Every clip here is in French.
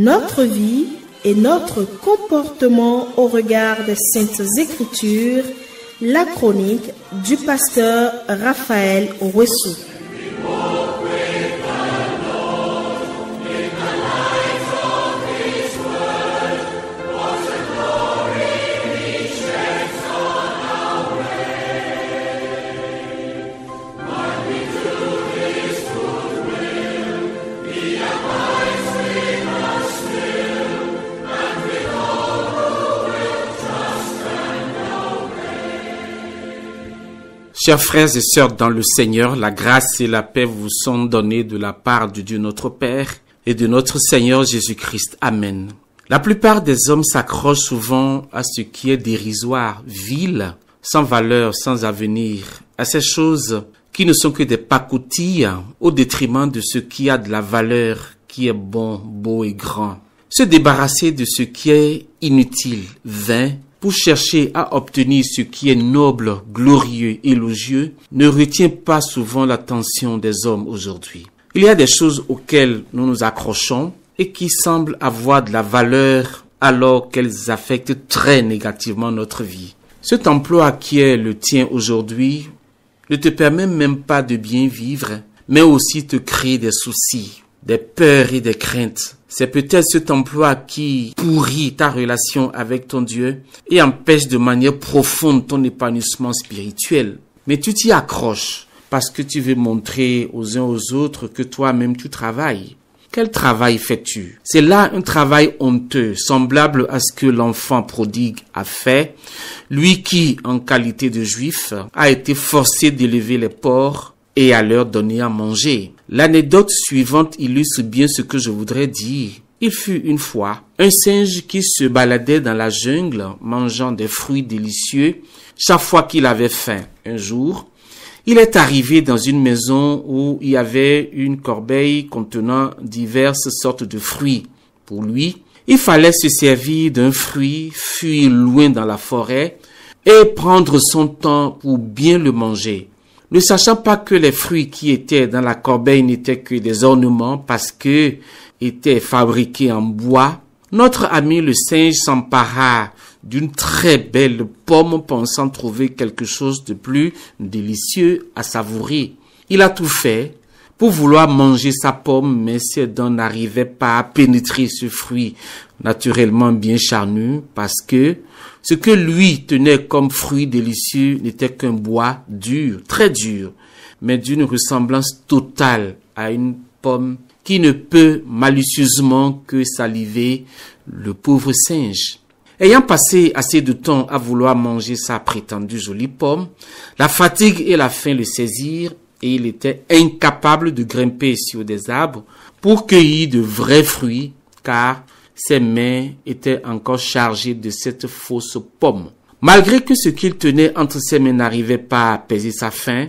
notre vie et notre comportement au regard des Saintes Écritures, la chronique du pasteur Raphaël Ouessou. Chers frères et sœurs dans le Seigneur, la grâce et la paix vous sont données de la part de Dieu notre Père et de notre Seigneur Jésus-Christ. Amen. La plupart des hommes s'accrochent souvent à ce qui est dérisoire, vil, sans valeur, sans avenir, à ces choses qui ne sont que des pacotilles au détriment de ce qui a de la valeur, qui est bon, beau et grand. Se débarrasser de ce qui est inutile, vain, pour chercher à obtenir ce qui est noble, glorieux, élogieux, ne retient pas souvent l'attention des hommes aujourd'hui. Il y a des choses auxquelles nous nous accrochons et qui semblent avoir de la valeur alors qu'elles affectent très négativement notre vie. Cet emploi qui est le tien aujourd'hui ne te permet même pas de bien vivre, mais aussi te crée des soucis, des peurs et des craintes. C'est peut-être cet emploi qui pourrit ta relation avec ton Dieu et empêche de manière profonde ton épanouissement spirituel. Mais tu t'y accroches parce que tu veux montrer aux uns aux autres que toi-même tu travailles. Quel travail fais-tu? C'est là un travail honteux, semblable à ce que l'enfant prodigue a fait, lui qui, en qualité de juif, a été forcé d'élever les porcs et à leur donner à manger. L'anecdote suivante illustre bien ce que je voudrais dire. Il fut une fois un singe qui se baladait dans la jungle mangeant des fruits délicieux chaque fois qu'il avait faim. Un jour, il est arrivé dans une maison où il y avait une corbeille contenant diverses sortes de fruits. Pour lui, il fallait se servir d'un fruit, fuir loin dans la forêt et prendre son temps pour bien le manger. Ne sachant pas que les fruits qui étaient dans la corbeille n'étaient que des ornements parce que étaient fabriqués en bois, notre ami le singe s'empara d'une très belle pomme pensant trouver quelque chose de plus délicieux à savourer. Il a tout fait pour vouloir manger sa pomme, mais ses dents n'arrivaient pas à pénétrer ce fruit naturellement bien charnu parce que ce que lui tenait comme fruit délicieux n'était qu'un bois dur, très dur, mais d'une ressemblance totale à une pomme qui ne peut malicieusement que saliver le pauvre singe. Ayant passé assez de temps à vouloir manger sa prétendue jolie pomme, la fatigue et la faim le saisirent et il était incapable de grimper sur des arbres pour cueillir de vrais fruits car ses mains étaient encore chargées de cette fausse pomme. Malgré que ce qu'il tenait entre ses mains n'arrivait pas à apaiser sa faim,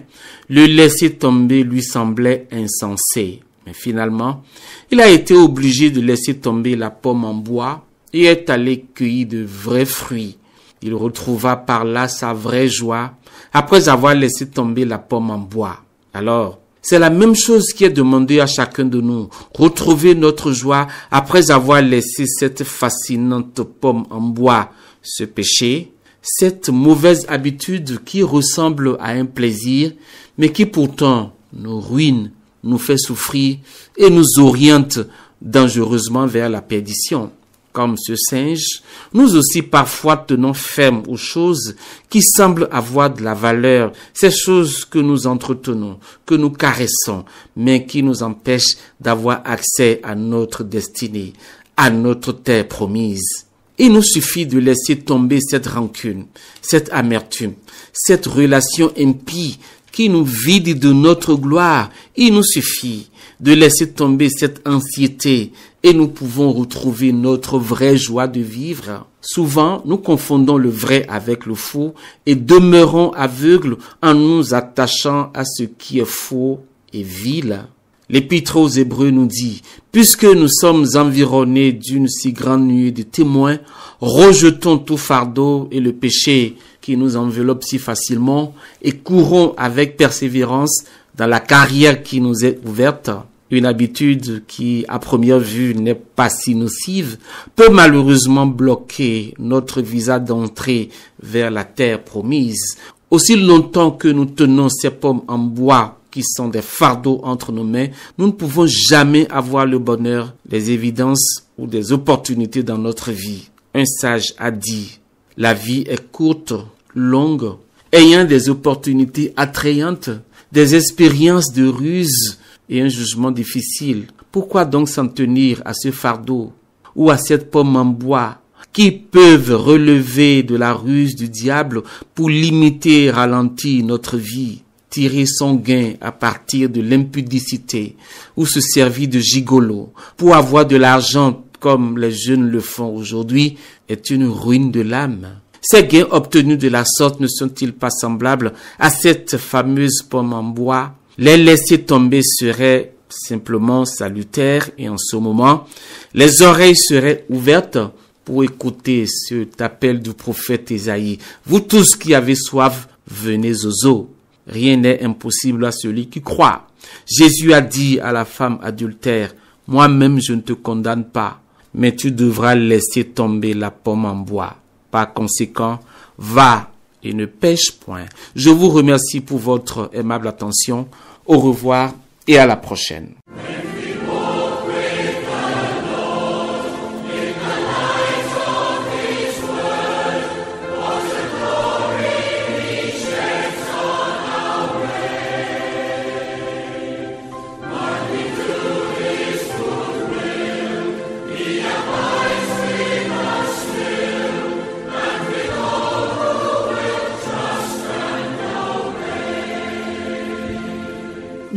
le laisser tomber lui semblait insensé. Mais finalement, il a été obligé de laisser tomber la pomme en bois et est allé cueillir de vrais fruits. Il retrouva par là sa vraie joie après avoir laissé tomber la pomme en bois. Alors, c'est la même chose qui est demandée à chacun de nous. Retrouver notre joie après avoir laissé cette fascinante pomme en bois. Ce péché, cette mauvaise habitude qui ressemble à un plaisir, mais qui pourtant nous ruine, nous fait souffrir et nous oriente dangereusement vers la perdition. Comme ce singe, nous aussi parfois tenons ferme aux choses qui semblent avoir de la valeur, ces choses que nous entretenons, que nous caressons, mais qui nous empêchent d'avoir accès à notre destinée, à notre terre promise. Il nous suffit de laisser tomber cette rancune, cette amertume, cette relation impie qui nous vide de notre gloire. Il nous suffit de laisser tomber cette anxiété et nous pouvons retrouver notre vraie joie de vivre. Souvent, nous confondons le vrai avec le faux et demeurons aveugles en nous attachant à ce qui est faux et vil. L'Épître aux Hébreux nous dit, « Puisque nous sommes environnés d'une si grande nuée de témoins, rejetons tout fardeau et le péché qui nous enveloppe si facilement et courons avec persévérance dans la carrière qui nous est ouverte. Une habitude qui, à première vue, n'est pas si nocive, peut malheureusement bloquer notre visa d'entrée vers la terre promise. Aussi longtemps que nous tenons ces pommes en bois qui sont des fardeaux entre nos mains, nous ne pouvons jamais avoir le bonheur, des évidences ou des opportunités dans notre vie. Un sage a dit, la vie est courte, longue, ayant des opportunités attrayantes, des expériences de ruse et un jugement difficile. Pourquoi donc s'en tenir à ce fardeau ou à cette pomme en bois qui peuvent relever de la ruse du diable pour limiter et ralentir notre vie, tirer son gain à partir de l'impudicité ou se servir de gigolo pour avoir de l'argent comme les jeunes le font aujourd'hui est une ruine de l'âme. Ces gains obtenus de la sorte ne sont-ils pas semblables à cette fameuse pomme en bois? Les laisser tomber serait simplement salutaire et en ce moment, les oreilles seraient ouvertes pour écouter cet appel du prophète Ésaïe. Vous tous qui avez soif, venez aux eaux. Rien n'est impossible à celui qui croit. Jésus a dit à la femme adultère, moi-même je ne te condamne pas, mais tu devras laisser tomber la pomme en bois. Par conséquent, va et ne pêche point. Je vous remercie pour votre aimable attention. Au revoir et à la prochaine.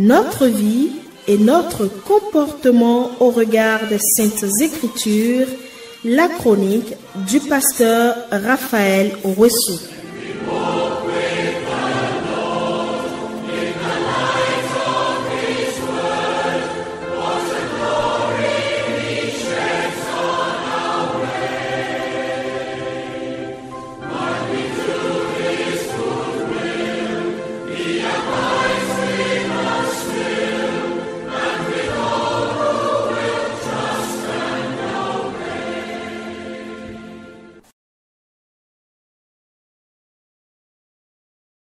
Notre vie et notre comportement au regard des Saintes Écritures, la chronique du pasteur Raphaël Ouessou.